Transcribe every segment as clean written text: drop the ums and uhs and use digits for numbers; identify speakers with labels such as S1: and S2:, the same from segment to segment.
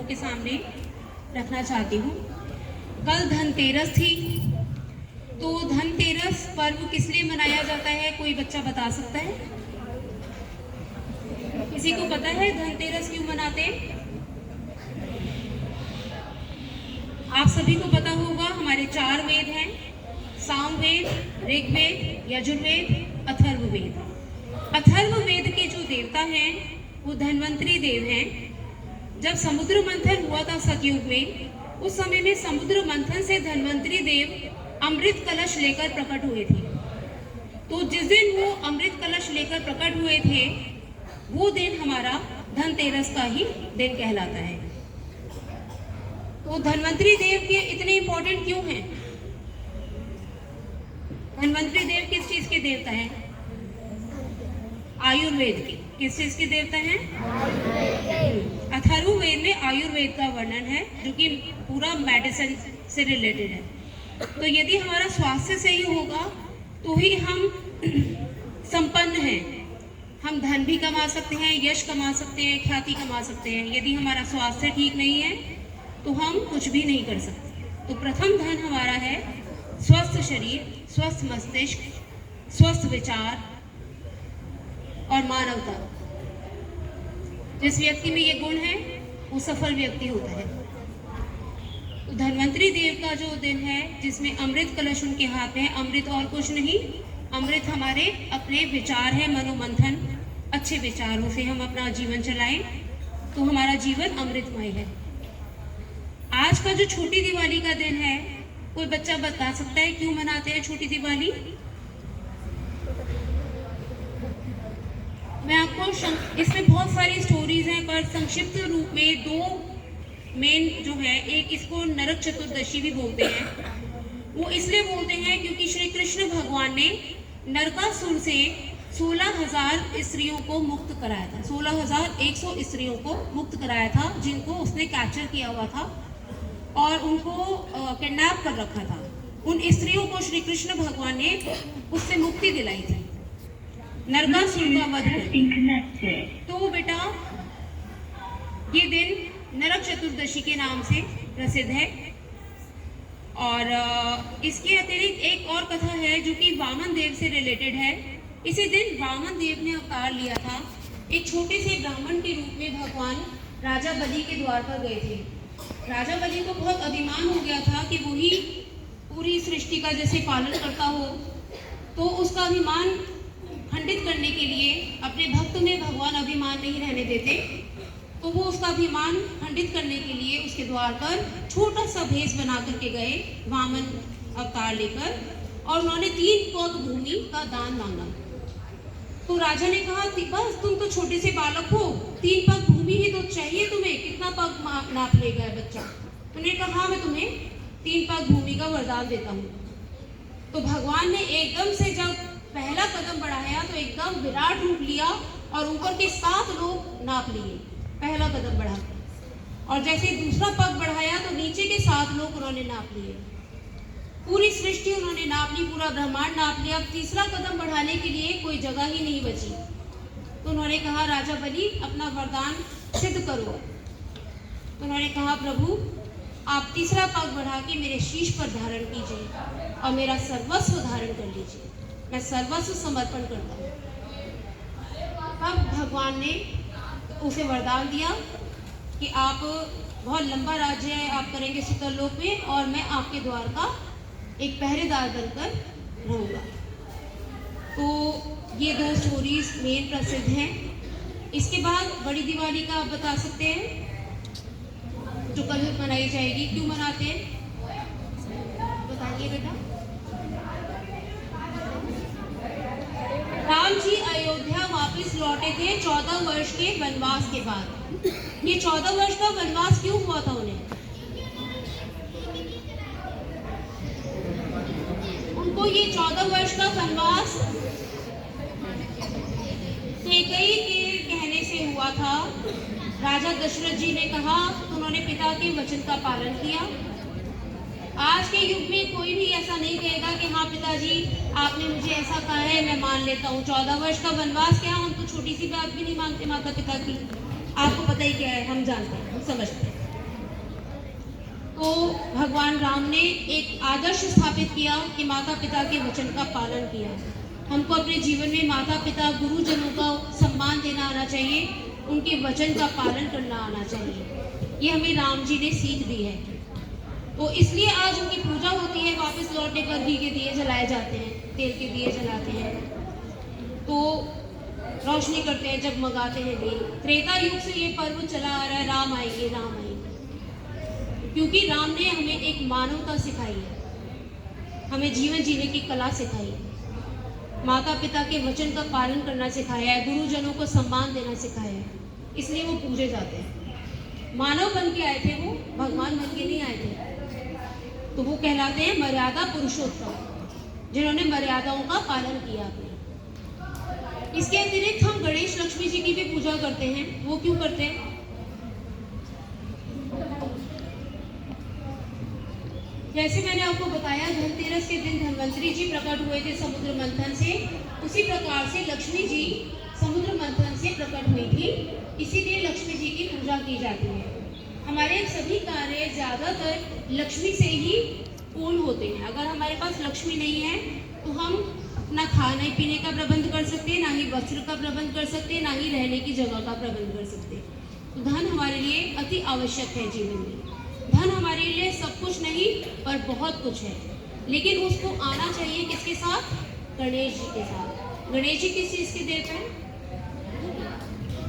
S1: के सामने रखना चाहती हूँ। कल धनतेरस थी, तो धनतेरस पर्व किस लिए मनाया जाता है, कोई बच्चा बता सकता है? किसी को पता है धनतेरस क्यों मनाते हैं? आप सभी को पता होगा, हमारे 4 वेद हैं, सामवेद, ऋग्वेद, यजुर्वेद, अथर्ववेद। अथर्ववेद के जो देवता हैं वो धन्वंतरी देव हैं। जब समुद्र मंथन हुआ था सतयुग में, उस समय में समुद्र मंथन से धन्वंतरी देव अमृत कलश लेकर प्रकट हुए थे। तो जिस दिन वो अमृत कलश लेकर प्रकट हुए थे, वो दिन हमारा धनतेरस का ही दिन कहलाता है। तो धन्वंतरी देव के इतने इंपॉर्टेंट क्यों हैं? धन्वंतरी देव किस चीज के देवता हैं? आयुर्वेद के। किस चीज के देवता हैं? अथर्ववेद में आयुर्वेद का वर्णन है, जो कि पूरा मेडिसिन से रिलेटेड है। तो यदि हमारा स्वास्थ्य सही होगा तो ही हम संपन्न हैं। हम धन भी कमा सकते हैं, यश कमा सकते हैं, ख्याति कमा सकते हैं। यदि हमारा स्वास्थ्य ठीक नहीं है तो हम कुछ भी नहीं कर सकते। तो प्रथम धन हमारा है स्वस्थ शरीर, स्वस्थ मस्तिष्क, स्वस्थ विचार और मानवता। जिस व्यक्ति में ये गुण है वो सफल व्यक्ति होता है। तो धन्वंतरी देव का जो दिन है, जिसमें अमृत कलश उनके हाथ में है, अमृत और कुछ नहीं, अमृत हमारे अपने विचार है, मनोमंथन। अच्छे विचारों से हम अपना जीवन चलाएं तो हमारा जीवन अमृतमय है। आज का जो छोटी दिवाली का दिन है, कोई बच्चा बता सकता है क्यों मनाते हैं छोटी दिवाली? मैं आपको इसमें बहुत सारी स्टोरीज हैं, पर संक्षिप्त रूप में 2 मेन जो है, एक इसको नरक चतुर्दशी भी बोलते हैं। वो इसलिए बोलते हैं क्योंकि श्री कृष्ण भगवान ने नरकासुर से 16,000 स्त्रियों को मुक्त कराया था। 16,100 स्त्रियों को मुक्त कराया था, जिनको उसने कैप्चर किया हुआ था और उनको किडनैप कर रखा था। उन स्त्रियों को श्री कृष्ण भगवान ने उससे मुक्ति दिलाई थी, नरकासुर का वध। तो बेटा ये दिन नरक चतुर्दशी के नाम से प्रसिद्ध है। और इसके अतिरिक्त एक और कथा है जो कि वामन देव से रिलेटेड है। इसी दिन वामन देव ने अवतार लिया था। एक छोटे से ब्राह्मण के रूप में भगवान राजा बलि के द्वार पर गए थे। राजा बलि को बहुत अभिमान हो गया था कि वो ही पूरी सृष्टि का जैसे पालन करता हो। तो उसका अभिमान खंडित करने के लिए, अपने भक्त में भगवान अभिमान नहीं रहने देते, तो वो उसका अभिमान खंडित करने के लिए उसके द्वार पर छोटा सा भेष बना करके गए वामन अवतार लेकर, और उन्होंने 3 पग भूमि का दान मांगा। तो राजा ने कहा, बस तुम तो छोटे से बालक हो, 3 पग भूमि ही तो चाहिए तुम्हें, कितना पग नाप लेगा बच्चा? उन्होंने कहा, हाँ मैं तुम्हें 3 पग भूमि का वरदान देता हूँ। तो भगवान ने एकदम से जब पहला कदम बढ़ाया तो एकदम विराट रूप लिया और ऊपर के 7 लोग नाप लिए, पहला कदम बढ़ा। और जैसे दूसरा पग बढ़ाया तो नीचे के 7 लोग उन्होंने नाप लिए। पूरी सृष्टि उन्होंने नाप ली, पूरा ब्रह्मांड नाप लिया। अब तीसरा कदम बढ़ाने के लिए कोई जगह ही नहीं बची। तो उन्होंने कहा, राजा बलि अपना वरदान सिद्ध करो। तो उन्होंने कहा, प्रभु आप तीसरा पग बढ़ा के मेरे शीश पर धारण कीजिए और मेरा सर्वस्व धारण कर लीजिए, मैं सर्वस्व समर्पण करता हूँ। तब भगवान ने उसे वरदान दिया कि आप बहुत लंबा राज्य आप करेंगे सुतरलोक में, और मैं आपके द्वार का एक पहरेदार बनकर रहूँगा। तो ये 2 स्टोरीज मेन प्रसिद्ध हैं। इसके बाद बड़ी दिवाली का आप बता सकते हैं, जो कल मनाई जाएगी। क्यों मनाते हैं बताइए बेटा। राम जी अयोध्या वापस लौटे थे 14 वर्ष के वनवास के बाद। ये 14 वर्ष का वनवास क्यों हुआ था उन्हें? उनको ये 14 वर्ष का वनवास कैकेयी के कहने से हुआ था। राजा दशरथ जी ने कहा तो उन्होंने पिता के वचन का पालन किया। आज के युग में कोई भी ऐसा नहीं कहेगा कि हाँ पिताजी आपने मुझे ऐसा कहा है मैं मान लेता हूँ। 14 वर्ष का वनवास क्या, हम तो छोटी सी बात भी नहीं मानते माता पिता की। आपको पता ही क्या है, हम जानते हैं, हम समझते हैं। तो भगवान राम ने एक आदर्श स्थापित किया कि माता पिता के वचन का पालन किया। हमको अपने जीवन में माता पिता गुरुजनों का सम्मान देना आना चाहिए, उनके वचन का पालन करना आना चाहिए। ये हमें राम जी ने सीख दी है। तो इसलिए आज उनकी पूजा होती है, वापस लौटने पर घी के दिए जलाए जाते हैं, तेल के दिए जलाते हैं, तो रोशनी करते हैं, जगमगाते हैं दिए। त्रेता युग से ये पर्व चला आ रहा है, राम आएंगे राम आएंगे, क्योंकि राम ने हमें एक मानवता सिखाई है, हमें जीवन जीने की कला सिखाई है, माता पिता के वचन का पालन करना सिखाया है, गुरुजनों को सम्मान देना सिखाया है, इसलिए वो पूजे जाते हैं। मानव बन के आए थे, वो भगवान बन के नहीं आए थे। तो वो कहलाते हैं मर्यादा पुरुषोत्तम, जिन्होंने मर्यादाओं का पालन किया अपने। इसके अतिरिक्त हम गणेश लक्ष्मी जी की भी पूजा करते हैं। वो क्यों करते हैं? जैसे मैंने आपको बताया, धनतेरस के दिन धन्वंतरी जी प्रकट हुए थे समुद्र मंथन से, उसी प्रकार से लक्ष्मी जी समुद्र मंथन से प्रकट हुई थी, इसीलिए लक्ष्मी जी की पूजा की जाती है। हमारे सभी कार्य ज़्यादातर लक्ष्मी से ही पूर्ण होते हैं। अगर हमारे पास लक्ष्मी नहीं है तो हम ना खाने पीने का प्रबंध कर सकते, ना ही वस्त्र का प्रबंध कर सकते, ना ही रहने की जगह का प्रबंध कर सकते। तो धन हमारे लिए अति आवश्यक है जीवन में। धन हमारे लिए सब कुछ नहीं पर बहुत कुछ है, लेकिन उसको आना चाहिए किसके साथ? गणेश जी के साथ। गणेश जी किस चीज़ के देवता हैं?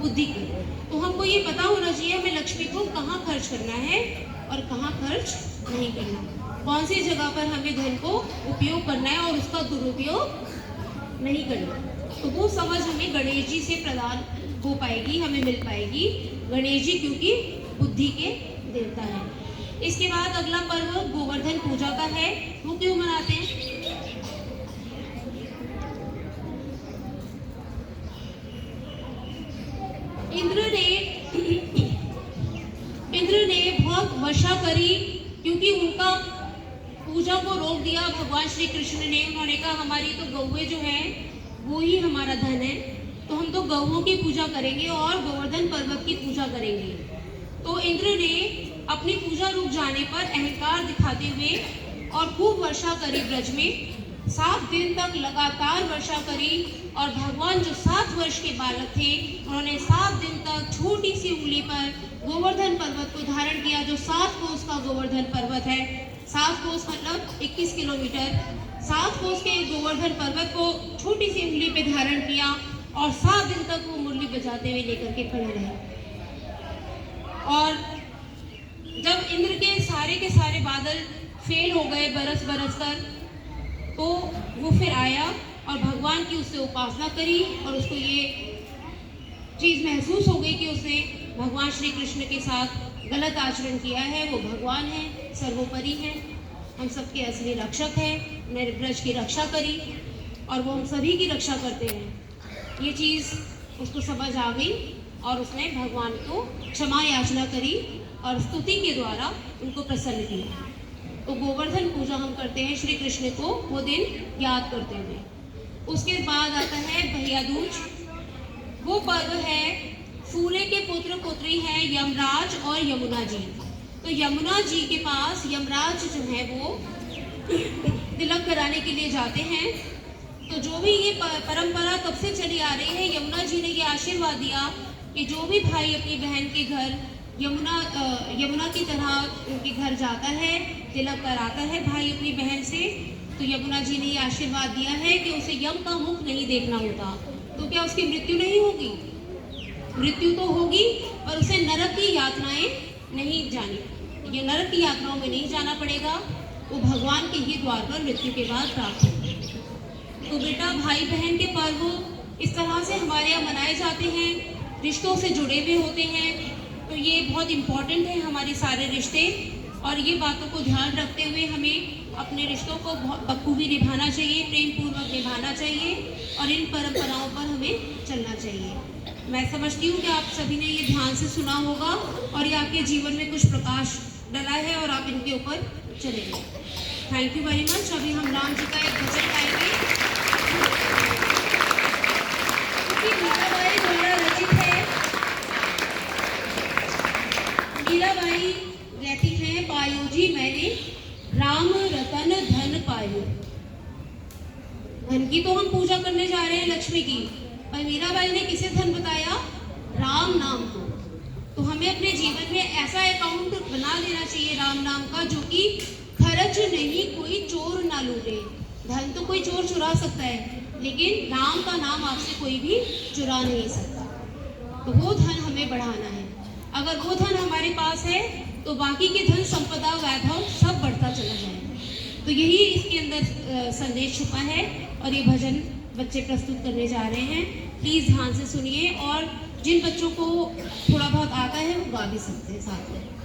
S1: बुद्धि की। तो हमको ये पता होना चाहिए हमें लक्ष्मी को कहाँ खर्च करना है और कहाँ खर्च नहीं करना, कौन सी जगह पर हमें धन को उपयोग करना है और उसका दुरुपयोग नहीं करना। तो वो समझ हमें गणेश जी से प्रदान हो पाएगी, हमें मिल पाएगी। गणेश जी क्योंकि बुद्धि के देवता हैं। इसके बाद अगला पर्व गोवर्धन पूजा का है। वो क्यों मनाते हैं? इंद्र ने बहुत वर्षा करी, क्योंकि उनका पूजा को रोक दिया भगवान श्री कृष्ण ने। उन्होंने कहा हमारी तो गौएं जो हैं वो ही हमारा धन है, तो हम तो गौओं की पूजा करेंगे और गोवर्धन पर्वत की पूजा करेंगे। तो इंद्र ने अपनी पूजा रुक जाने पर अहंकार दिखाते हुए और खूब वर्षा करी ब्रज में। 7 दिन तक लगातार वर्षा करी और भगवान जो 7 वर्ष के बालक थे उन्होंने 7 दिन तक छोटी सी उंगली पर गोवर्धन पर्वत को धारण किया, जो 7 कोस का गोवर्धन पर्वत है। 7 कोस मतलब 21 किलोमीटर। 7 कोस के गोवर्धन पर्वत को छोटी सी उंगली पे धारण किया और 7 दिन तक वो मुरली बजाते हुए लेकर के खड़े रहे। और जब इंद्र के सारे बादल फेल हो गए बरस कर, तो वो फिर आया और भगवान की उससे उपासना करी और उसको ये चीज़ महसूस हो गई कि उसने भगवान श्री कृष्ण के साथ गलत आचरण किया है। वो भगवान है, सर्वोपरि है, हम सबके असली रक्षक हैं। मेरे ब्रज की रक्षा करी और वो हम सभी की रक्षा करते हैं। ये चीज़ उसको समझ आ गई और उसने भगवान को क्षमा याचना करी और स्तुति के द्वारा उनको प्रसन्न किया। तो गोवर्धन पूजा हम करते हैं श्री कृष्ण को वो दिन याद करते हुए। उसके बाद आता है भैया दूज। वो पर्व है, सूर्य के पुत्र पुत्री हैं यमराज और यमुना जी। तो यमुना जी के पास यमराज जो है वो तिलक कराने के लिए जाते हैं। तो जो भी ये परंपरा कब से चली आ रही है, यमुना जी ने ये आशीर्वाद दिया कि जो भी भाई अपनी बहन के घर यमुना की तरह उनके घर जाता है, तिलक कराता है भाई अपनी बहन से, तो यमुना जी ने ये आशीर्वाद दिया है कि उसे यम का मुख नहीं देखना होता। तो क्या उसकी मृत्यु नहीं होगी? मृत्यु तो होगी, पर उसे नरक की यातनाएं नहीं जानी। ये नरक की यातनाओं में नहीं जाना पड़ेगा, वो भगवान के ही द्वार पर मृत्यु के बाद प्राप्त होगी। तो बेटा, भाई बहन के पर्व इस तरह से हमारे यहाँ मनाए जाते हैं, रिश्तों से जुड़े हुए होते हैं। तो ये बहुत इम्पॉर्टेंट है हमारे सारे रिश्ते, और ये बातों को ध्यान रखते हुए हमें अपने रिश्तों को बखूबी निभाना चाहिए, प्रेम पूर्वक निभाना चाहिए और इन परंपराओं पर हमें चलना चाहिए। मैं समझती हूँ कि आप सभी ने ये ध्यान से सुना होगा और ये आपके जीवन में कुछ प्रकाश डाला है और आप इनके ऊपर चलेंगे। Thank you very much. अभी हम राम जी का एक भजन गाएंगे, मीराबाई द्वारा रचित है। मीराबाई रहती हैं पायो जी मैंने, राम रतन धन पायो। धन की तो हम पूजा करने जा रहे हैं, लक्ष्मी की, पर मीराबाई ने किसे धन बताया? राम नाम को। तो हमें अपने जीवन में ऐसा अकाउंट बना लेना चाहिए राम नाम का, जो कि खर्च नहीं, कोई चोर ना लूटे। धन तो कोई चोर चुरा सकता है, लेकिन राम का नाम आपसे कोई भी चुरा नहीं सकता। तो वो धन हमें बढ़ाना है। अगर वो धन हमारे पास है तो बाकी के धन संपदा वैभव सब बढ़ता चला जाएगा। तो यही इसके अंदर संदेश छुपा है और ये भजन बच्चे प्रस्तुत करने जा रहे हैं। प्लीज़ ध्यान से सुनिए और जिन बच्चों को थोड़ा बहुत आता है वो गा भी सकते हैं साथ में।